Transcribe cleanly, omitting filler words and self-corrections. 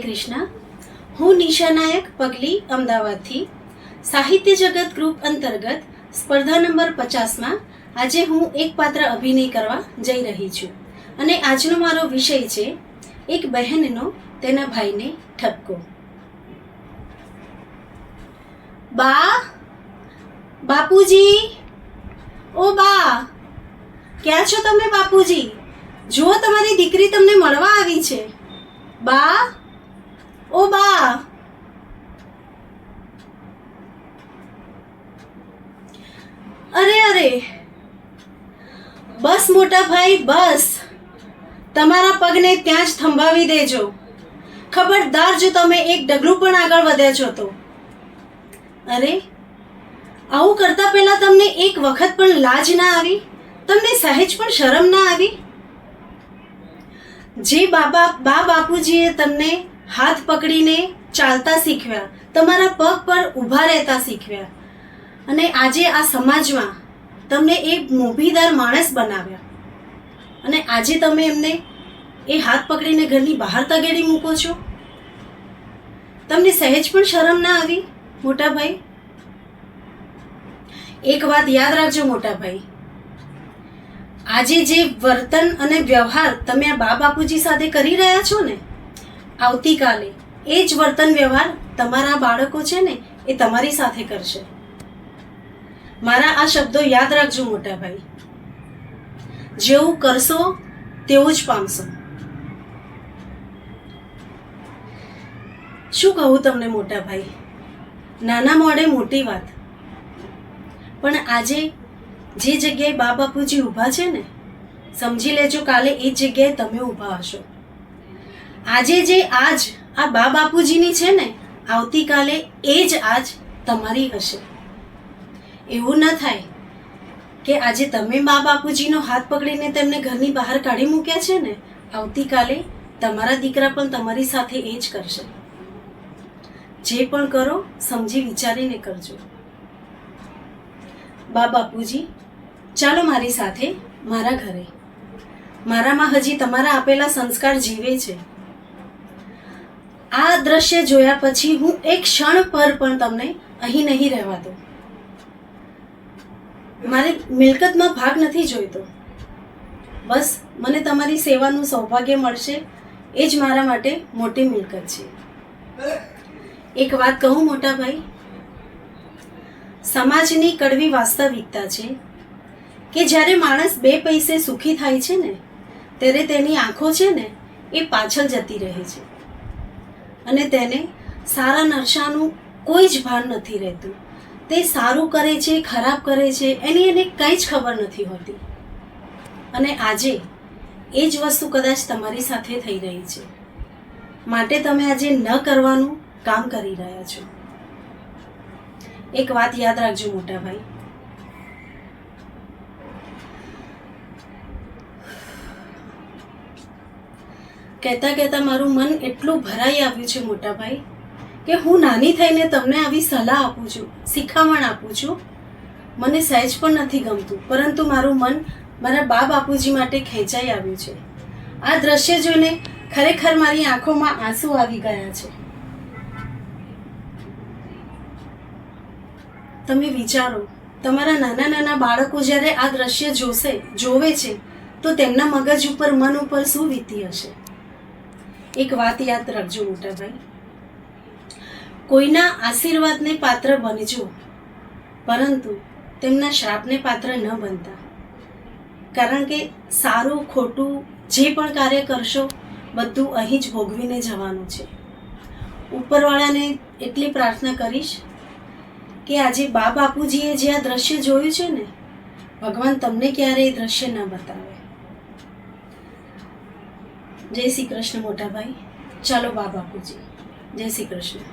કૃષ્ણ. હું નિશા નાયક પગલી અમદાવાદથી સાહિત્ય જગત ગ્રુપ અંતર્ગત સ્પર્ધા નંબર 50માં આજે હું એક પાત્ર અભિનય કરવા જઈ રહી છું અને આજનો મારો વિષય છે એક બહેનનો તેના ભાઈને ઠપકો. બા, બાપુજી, ઓ બા, ક્યાં છો તમે બાપુજી? જુઓ તમારી દીકરી તમને મળવા આવી છે. બા, ઓ બા. અરે અરે, બસ મોટા ભાઈ બસ, તમારા પગને ત્યાં જ થંભાવી દેજો. ખબરદાર જો તમે એક ડગલું પણ આગળ વધ્યા છો તો. અરે, આવું કરતા પહેલા તમને એક વખત પણ લાજ ના આવી? તમને સહેજ પણ શરમ ના આવી? જે બા બાપુજીએ તમને હાથ પકડીને ચાલતા શીખવ્યા, તમારા પગ પર ઊભા રહેતા શીખવ્યા અને આજે આ સમાજમાં તમને એક મોભીદાર માણસ બનાવ્યા અને આજે તમે એમને એ હાથ પકડીને ઘરની બહાર તગેડી મૂકો છો. તમને સહેજ પણ શરમ ના આવી મોટા ભાઈ? એક વાત યાદ રાખજો મોટા ભાઈ, આજે જે વર્તન અને વ્યવહાર તમે આ બા બાપુજી સાથે કરી રહ્યા છો ને, આવતીકાલે એ જ વર્તન વ્યવહાર તમારા બાળકો છે ને એ તમારી સાથે કરશે. મારા આ શબ્દો યાદ રાખજો મોટા ભાઈ. જેવું કરશો તેવું જ પામશો. શું કહું તમને મોટા ભાઈ, નાના મોઢે મોટી વાત. પણ આજે જે જગ્યાએ બા બાપુજી ઊભા છે ને, સમજી લેજો કાલે એ જ જગ્યાએ તમે ઊભા હશો. આજે જે આજ આ બા બાપુજીની છે ને, આવતીકાલે એ જ આજ તમારી હશે. એવું ન થાય કે આજે તમે બા બાપુજીનો હાથ પકડીને તેમને ઘરની બહાર કાઢી મૂક્યા છે ને, આવતીકાલે તમારા દીકરા પણ તમારી સાથે એ જ કરશે. જે પણ કરો સમજી વિચારીને કરજો. બા બાપુજી, ચાલો મારી સાથે મારા ઘરે. મારામાં હજી તમારા આપેલા સંસ્કાર જીવે છે. આ દ્રશ્ય જોયા પછી હું એક ક્ષણ પર પણ તમને અહીં નહીં રહેવા દઉં. મારે મિલકતમાં ભાગ નથી જોઈતો. બસ મને તમારી સેવાનું સૌભાગ્ય મળશે એ જ મારા માટે મોટી મિલકત છે. એક વાત કહું મોટા ભાઈ, સમાજની કડવી વાસ્તવિકતા છે કે જ્યારે માણસ બે પૈસે સુખી થાય છે ને, ત્યારે તેની આંખો છે ને એ પાછળ જતી રહે છે અને તેને સારા નરસાનું કોઈ જ ભાન નથી રહેતું. તે સારું કરે છે, ખરાબ કરે છે, એની એને કંઈ જ ખબર નથી હોતી. અને આજે એ જ વસ્તુ કદાચ તમારી સાથે થઈ રહી છે. માટે તમે આજે ન કરવાનું કામ કરી રહ્યા છો. એક વાત યાદ રાખજો મોટા ભાઈ, કહેતા કહેતા મારું મન એટલું ભરાઈ આવ્યું છે મોટા ભાઈ કે હું નાની થઈને તમને આવી સલાહ આપું છું, શિખામણ આપું છું. મને સહેજ પણ નથી ગમતું, પરંતુ મારું મન મારા બા બાપુજી માટે ખેંચાઈ આવ્યું છે. આ દ્રશ્ય જોઈને ખરેખર મારી આંખોમાં આંસુ આવી ગયા છે. તમે વિચારો, તમારા નાના નાના બાળકો જ્યારે આ દ્રશ્ય જોવે છે તો તેમના મગજ ઉપર, મન ઉપર શું વીતી હશે? એક વાત યાદ રાખજો મોટા ભાઈ, કોઈના આશીર્વાદને પાત્ર બનજો, પરંતુ તેમના શ્રાપને પાત્ર ન બનતા. કારણ કે સારું ખોટું જે પણ કાર્ય કરશો બધું અહીં જ ભોગવીને જવાનું છે. ઉપરવાળાને એટલી પ્રાર્થના કરીશ કે આજે બા બાપુજીએ જે આ દ્રશ્ય જોયું છે ને, ભગવાન તમને ક્યારેય એ દ્રશ્ય ન બતાવે. જય શ્રી કૃષ્ણ મોટા ભાઈ. ચાલો બા બાપુજી, જય શ્રી કૃષ્ણ.